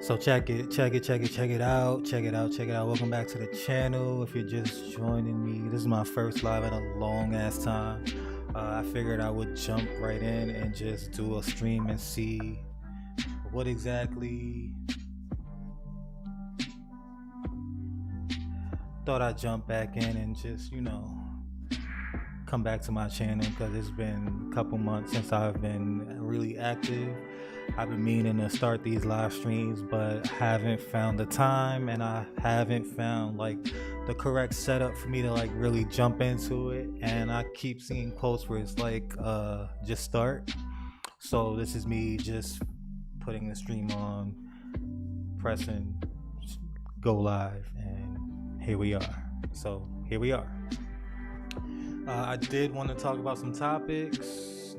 So check it out. Welcome back to the channel. If you're just joining me, this is my first live in a long ass time. I figured I would jump right in and just do a stream and see what exactly. Thought I'd jump back in and just come back to my channel because it's been a couple months since I've been really active. I've been meaning to start these live streams, but haven't found the time, and I haven't found like the correct setup for me to like really jump into it. And I keep seeing posts where it's like just start. So this is me just putting the stream on, pressing go live, and here we are. So here we are. I did want to talk about some topics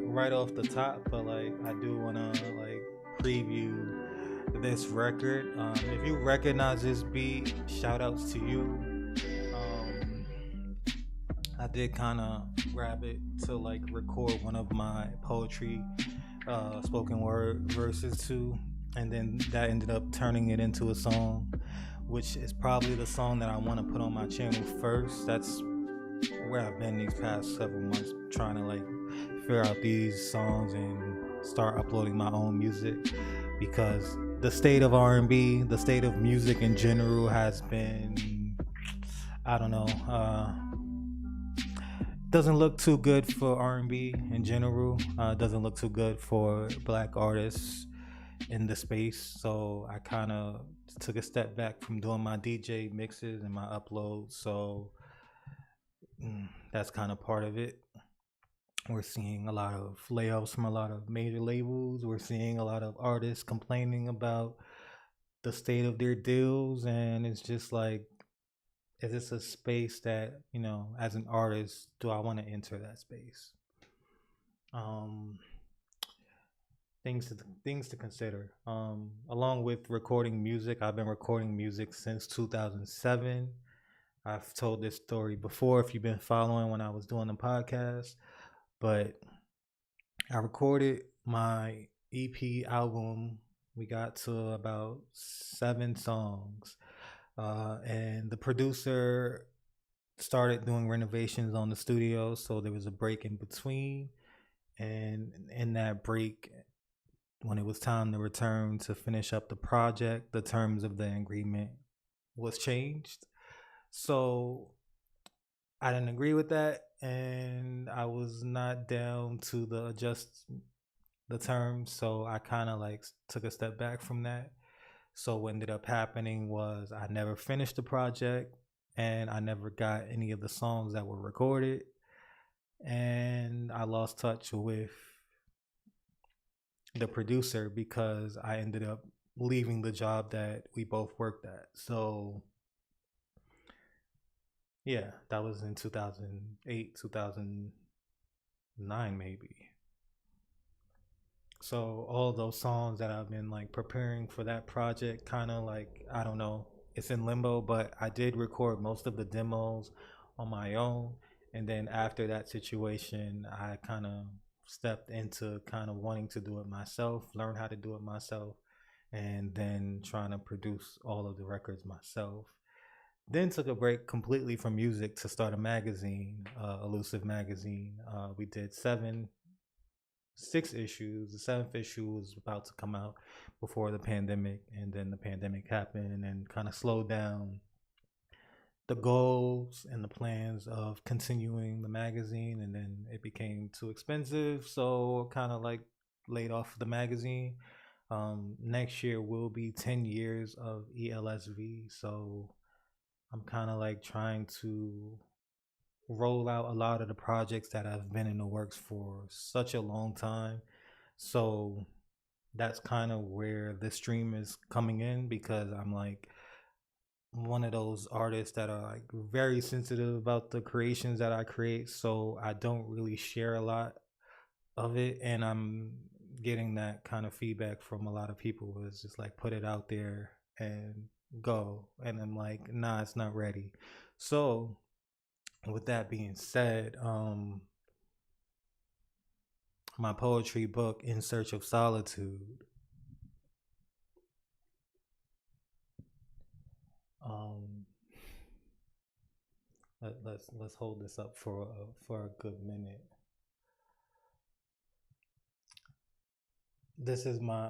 right off the top, but like I do want to like preview this record. If you recognize this beat, shout outs to you. Um, I did kind of grab it to like record one of my poetry, spoken word verses too, and then that ended up turning it into a song, which is probably the song that I want to put on my channel first. That's where I've been these past several months, trying to like figure out these songs and start uploading my own music, because the state of R&B, the state of music in general has been, I don't know, doesn't look too good for R&B in general. Doesn't look too good for black artists in the space. So I kind of took a step back from doing my DJ mixes and my uploads. So that's kind of part of it. We're seeing a lot of layoffs from a lot of major labels. We're seeing a lot of artists complaining about the state of their deals, and it's just like, is this a space that, as an artist, do I want to enter that space? Um, things to consider. Along with recording music, I've been recording music since 2007. I've told this story before if you've been following when I was doing the podcast, but I recorded my EP album. We got to about 7 songs, and the producer started doing renovations on the studio, so there was a break in between. And in that break, when it was time to return to finish up the project, the terms of the agreement was changed. So I didn't agree with that, and I was not down to the adjust the terms. So I kind of like took a step back from that. So what ended up happening was I never finished the project, and I never got any of the songs that were recorded, and I lost touch with the producer because I ended up leaving the job that we both worked at. So yeah, that was in 2008, 2009 maybe. So all those songs that I've been like preparing for that project, kind of like, I don't know, it's in limbo, but I did record most of the demos on my own. And then after that situation, I kind of stepped into kind of wanting to do it myself, learn how to do it myself, and then trying to produce all of the records myself. Then took a break completely from music to start a magazine, Elusive Magazine. We did 6 issues. The 7th issue was about to come out before the pandemic, and then the pandemic happened and kind of slowed down the goals and the plans of continuing the magazine. And then it became too expensive, so kind of like laid off the magazine. Next year will be 10 years of ELSV, so I'm kind of like trying to roll out a lot of the projects that have been in the works for such a long time. So that's kind of where the stream is coming in, because I'm like one of those artists that are like very sensitive about the creations that I create. So I don't really share a lot of it. And I'm getting that kind of feedback from a lot of people who is just like, put it out there and go. And I'm like, nah, it's not ready. So with that being said, my poetry book, In Search of Solitude, Let's hold this up for a good minute. This is my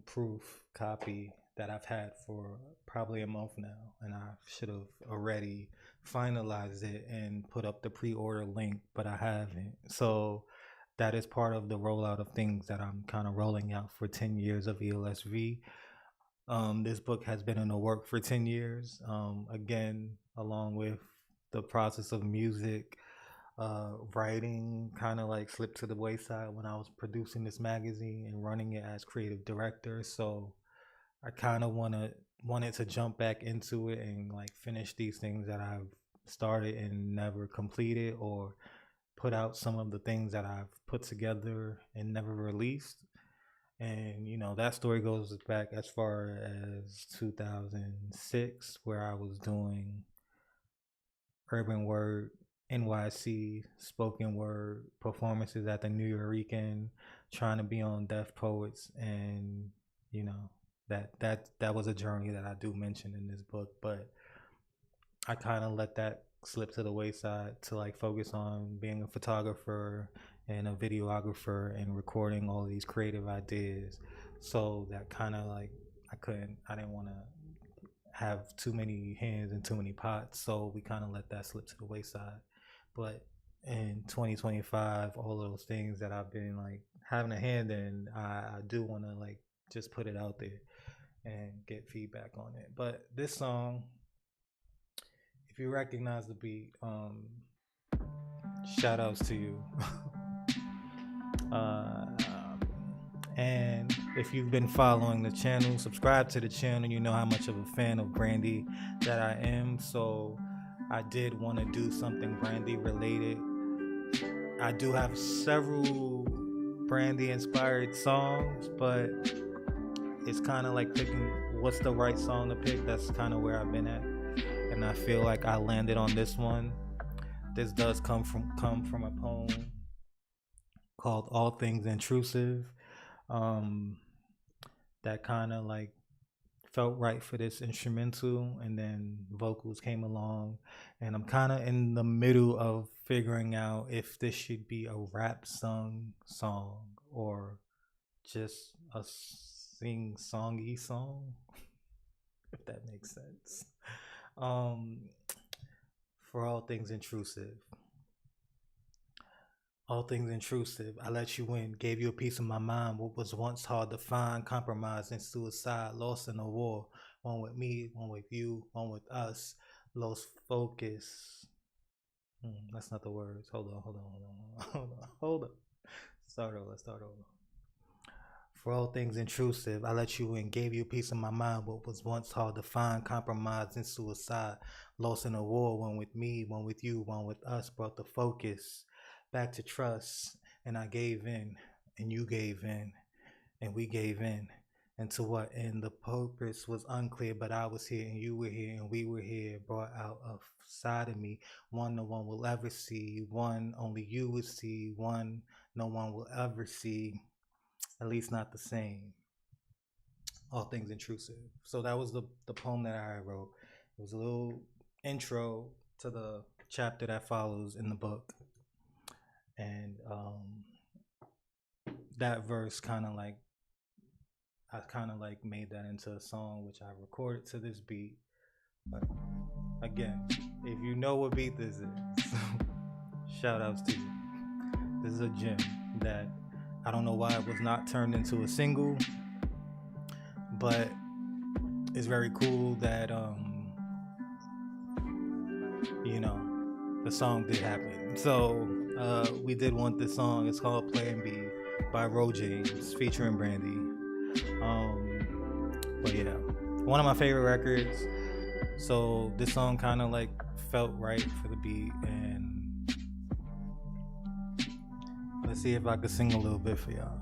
proof copy that I've had for probably a month now, and I should have already finalized it and put up the pre-order link, but I haven't. So that is part of the rollout of things that I'm kind of rolling out for 10 years of ELSV. This book has been in the work for 10 years. Again, along with the process of music, writing kind of like slipped to the wayside when I was producing this magazine and running it as creative director. So I kind of wanted to jump back into it and like finish these things that I've started and never completed, or put out some of the things that I've put together and never released. And that story goes back as far as 2006, where I was doing urban word NYC spoken word performances at the New Yorican, trying to be on Deaf Poets, and that was a journey that I do mention in this book, but I kind of let that slip to the wayside to like focus on being a photographer and a videographer and recording all these creative ideas. So that kind of like I didn't want to have too many hands and too many pots, so we kind of let that slip to the wayside. But in 2025, all those things that I've been like having a hand in, I do want to like just put it out there and get feedback on it. But this song, if you recognize the beat, shout outs to you. And if you've been following the channel, subscribe to the channel. You know how much of a fan of Brandy that I am. So I did want to do something Brandy related. I do have several Brandy inspired songs, but it's kind of like picking what's the right song to pick. That's kind of where I've been at, and I feel like I landed on this one. This does come from a poem called All Things Intrusive. That kind of like felt right for this instrumental, and then vocals came along, and I'm kind of in the middle of figuring out if this should be a rap song or just a sing-songy song, if that makes sense. For all things intrusive. All things intrusive, I let you in, gave you a piece of my mind, what was once hard to find, compromise and suicide, lost in a war, one with me, one with you, one with us, lost focus. That's not the words. Hold on. Start over. For all things intrusive, I let you in, gave you a piece of my mind, what was once hard to find, compromise and suicide, lost in a war, one with me, one with you, one with us, brought the focus back to trust, and I gave in, and you gave in, and we gave in. And to what end? The purpose was unclear, but I was here, and you were here, and we were here, brought out a side of me, one no one will ever see, one only you will see, one no one will ever see, at least not the same. All things intrusive. So that was the poem that I wrote. It was a little intro to the chapter that follows in the book. And that verse kind of like, I kind of like made that into a song, which I recorded to this beat. But again, if you know what beat this is, shout outs to you. This is a gem that I don't know why it was not turned into a single, but it's very cool that the song did happen. So we did want this song. It's called Plan B by Ro James featuring Brandy. But yeah, one of my favorite records. So this song kind of like felt right for the beat, and let's see if I could sing a little bit for y'all.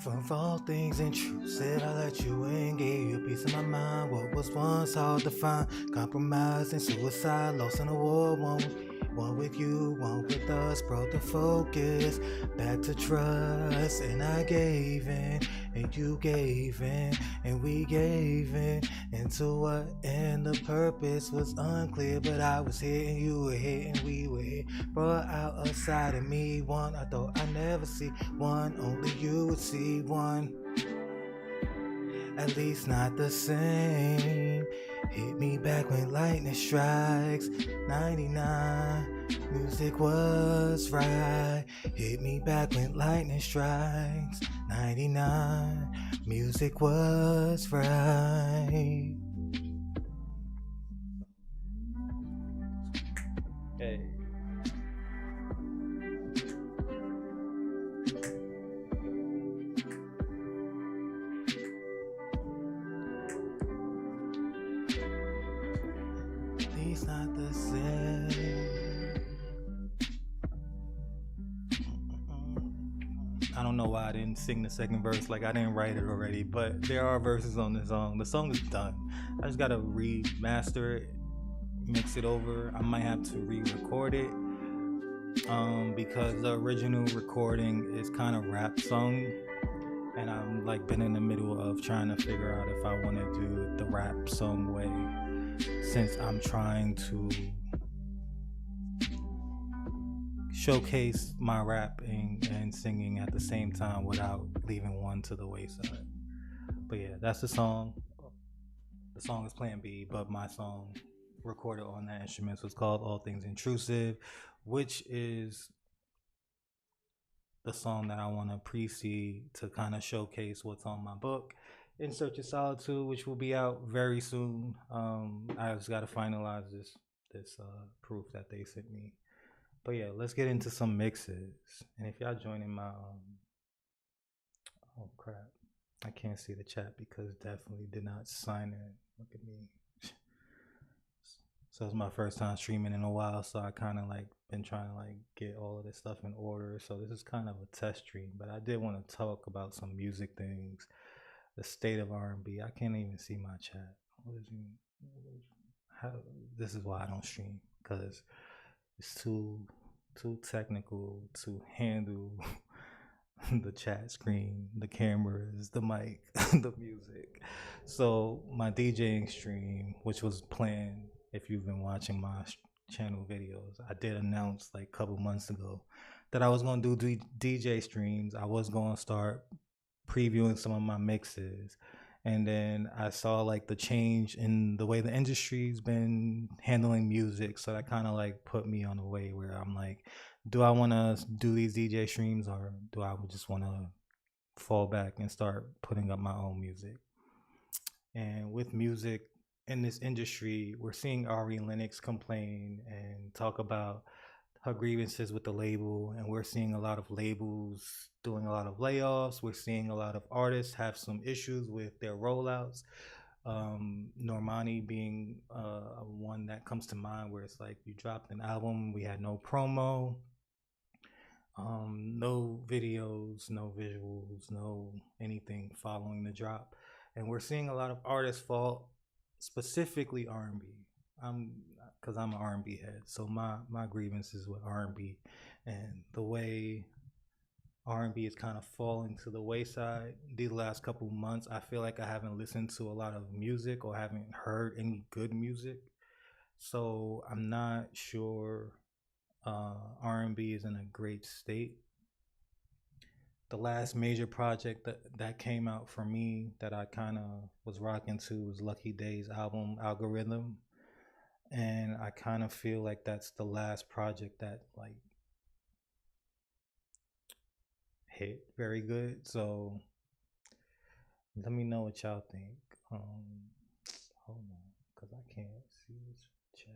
From all things intrusive, I let you in, gave you a piece of my mind. What was once hard to find, compromise and suicide, lost in a war. One with you, one with us, brought the focus back to trust. And I gave in, and you gave in, and we gave in. Into what and the purpose was unclear, but I was here and you were here and we were here. Brought out a side of me, one I thought I'd never see, one only you would see, one at least not the same. Hit me back when lightning strikes. 99, music was right. Hit me back when lightning strikes. 99, music was right. Hey. He's not the same. I don't know why I didn't sing the second verse, like I didn't write it already, but there are verses on the song. The song is done. I just gotta remaster it, mix it over. I might have to re-record it because the original recording is kind of rap song, and I'm like been in the middle of trying to figure out if I want to do it the rap song way, since I'm trying to showcase my rapping and singing at the same time without leaving one to the wayside. But yeah, that's the song. The song is Plan B, but my song recorded on that instrument was called All Things Intrusive, which is the song that I want to precede to kind of showcase what's on my book, In Search of Solitude, which will be out very soon. I just got to finalize this proof that they sent me. But yeah, let's get into some mixes. And if y'all joining my oh crap, I can't see the chat because definitely did not sign in. Look at me. So it's my first time streaming in a while, so I kind of like been trying to like get all of this stuff in order. So this is kind of a test stream, but I did want to talk about some music things, the state of R&B. I can't even see my chat. What is you? How? This is why I don't stream, because it's too technical to handle the chat screen, the cameras, the mic, the music. So my DJing stream, which was planned, if you've been watching my channel videos, I did announce like a couple months ago that I was going to do DJ streams. I was going to start previewing some of my mixes, and then I saw like the change in the way the industry's been handling music, so that kind of like put me on a way where I'm like, do I want to do these DJ streams, or do I just want to fall back and start putting up my own music? And with music in this industry, we're seeing Ari Lennox complain and talk about her grievances with the label, and we're seeing a lot of labels doing a lot of layoffs. We're seeing a lot of artists have some issues with their rollouts. Normani being one that comes to mind, where it's like you dropped an album, we had no promo, no videos, no visuals, no anything following the drop, and we're seeing a lot of artists fall, specifically R&B. Because I'm an R&B head, so my grievances with R&B and the way R&B is kind of falling to the wayside these last couple months. I feel like I haven't listened to a lot of music or haven't heard any good music, so I'm not sure R&B is in a great state. The last major project that came out for me that I kind of was rocking to was Lucky Day's album Algorithm, and I kind of feel like that's the last project that like hit very good. So let me know what y'all think. Hold on, because I can't see this chat.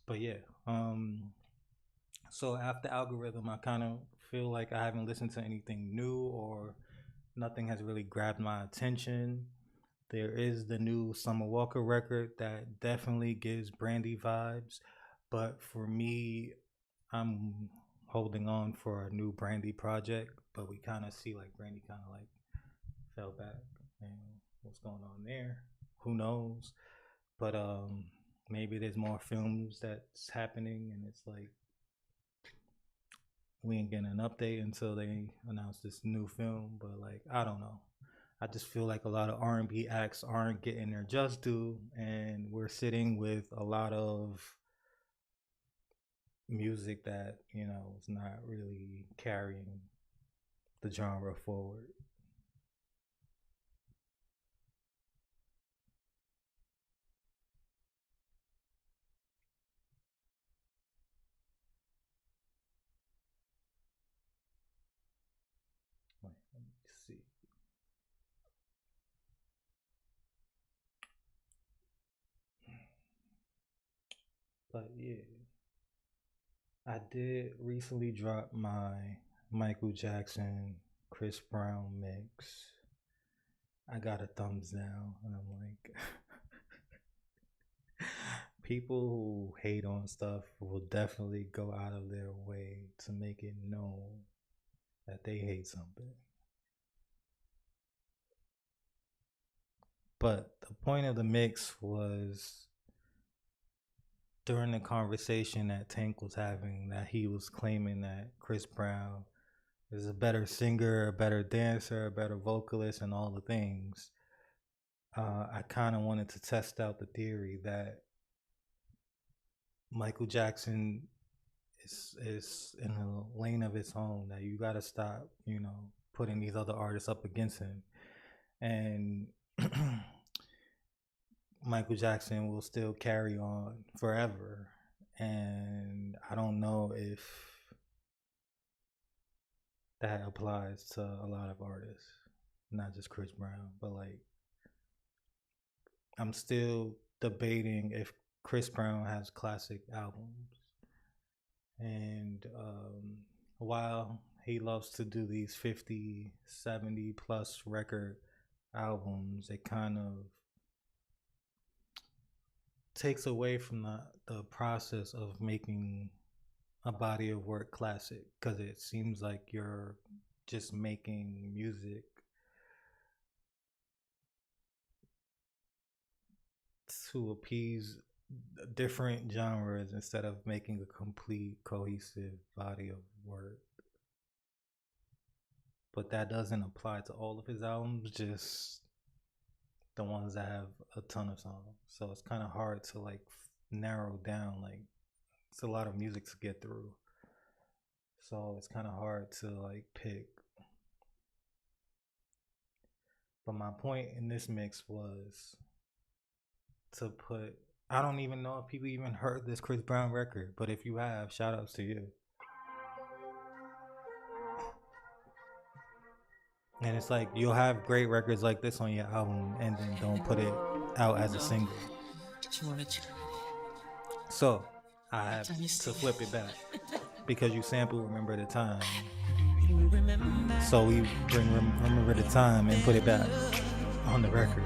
But yeah, so after Algorithm, I kind of feel like I haven't listened to anything new, or nothing has really grabbed my attention. There is the new Summer Walker record that definitely gives Brandy vibes, but for me, I'm holding on for a new Brandy project. But we kind of see like Brandy kind of like fell back, and what's going on there? Who knows? But maybe there's more films that's happening, and it's like we ain't getting an update until they announce this new film. But like I don't know. I just feel like a lot of R&B acts aren't getting their just due, and we're sitting with a lot of music that is not really carrying the genre forward. Wait, let me see. But yeah, I did recently drop my Michael Jackson Chris Brown mix. I got a thumbs down, and I'm like, people who hate on stuff will definitely go out of their way to make it known that they hate something. But the point of the mix was during the conversation that Tank was having, that he was claiming that Chris Brown is a better singer, a better dancer, a better vocalist, and all the things. I kind of wanted to test out the theory that Michael Jackson is in a lane of its own. That you got to stop, putting these other artists up against him, and Michael Jackson will still carry on forever. And I don't know if that applies to a lot of artists, not just Chris Brown, but like I'm still debating if Chris Brown has classic albums. And while he loves to do these 50, 70 plus record albums, it kind of takes away from the process of making a body of work classic, because it seems like you're just making music to appease different genres instead of making a complete cohesive body of work. But that doesn't apply to all of his albums, just the ones that have a ton of songs. So it's kind of hard to like narrow down. Like it's a lot of music to get through. So it's kind of hard to like pick. But my point in this mix was to put, I don't even know if people even heard this Chris Brown record, but if you have, shout outs to you. And it's like you'll have great records like this on your album and then don't put it out as a single. So I have to flip it back because you sample Remember the Time. So we bring Remember the Time and put it back on the record.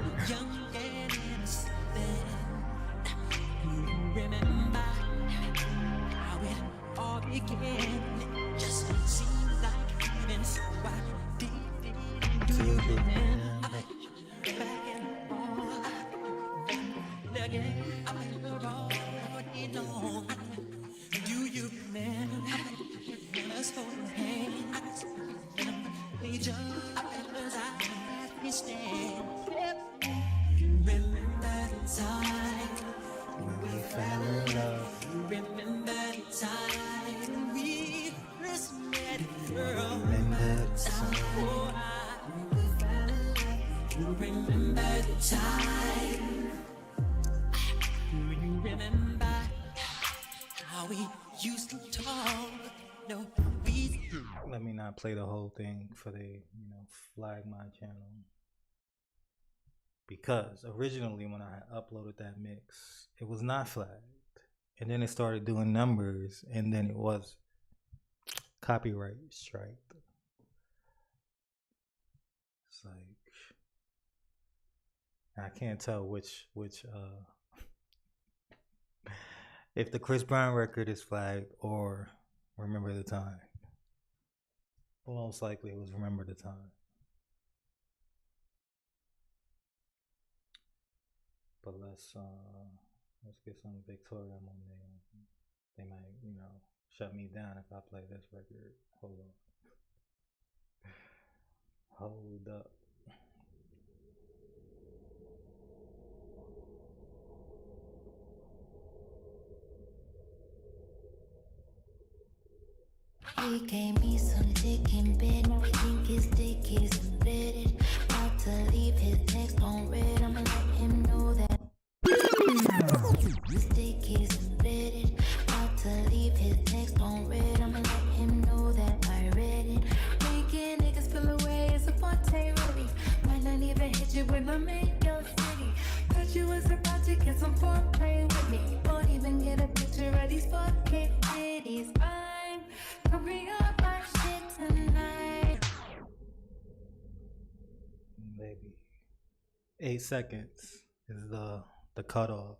Let me not play the whole thing for they, flag my channel. Because originally when I uploaded that mix, it was not flagged. And then it started doing numbers, and then it was copyright strike. It's like, I can't tell which if the Chris Brown record is flagged or Remember the Time. Well, most likely it was Remember the Time. But let's get some Victoria on there. They might, shut me down if I play this record. Hold on. Hold up. He gave me some dick in bed. I think his dick is embedded. About to leave his text on red. I'ma let him know that his dick is embedded. About to leave his text on red. I'ma let him know that I read it. Making niggas feel away is a forte really. Might not even hit you when I'm in your city. Thought you was about to get some foreplay with me. Won't even get a picture of these fucking titties. Hurry up my shit tonight. Maybe 8 seconds is the cutoff.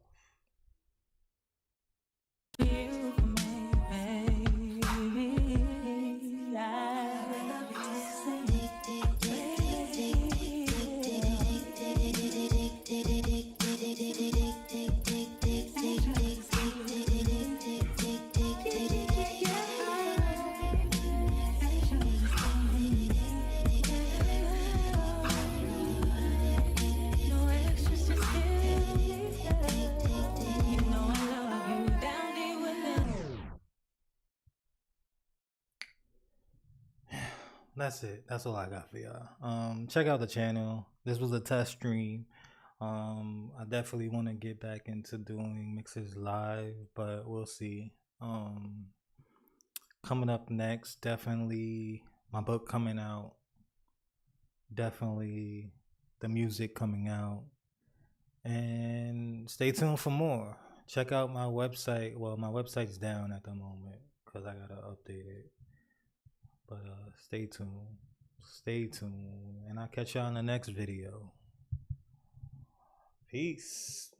That's it. That's all I got for y'all. Check out the channel. This was a test stream. I definitely want to get back into doing mixes live, but we'll see. Coming up next, definitely my book coming out. Definitely the music coming out. And stay tuned for more. Check out my website. Well, my website's down at the moment because I gotta update it. But stay tuned. Stay tuned. And I'll catch y'all in the next video. Peace.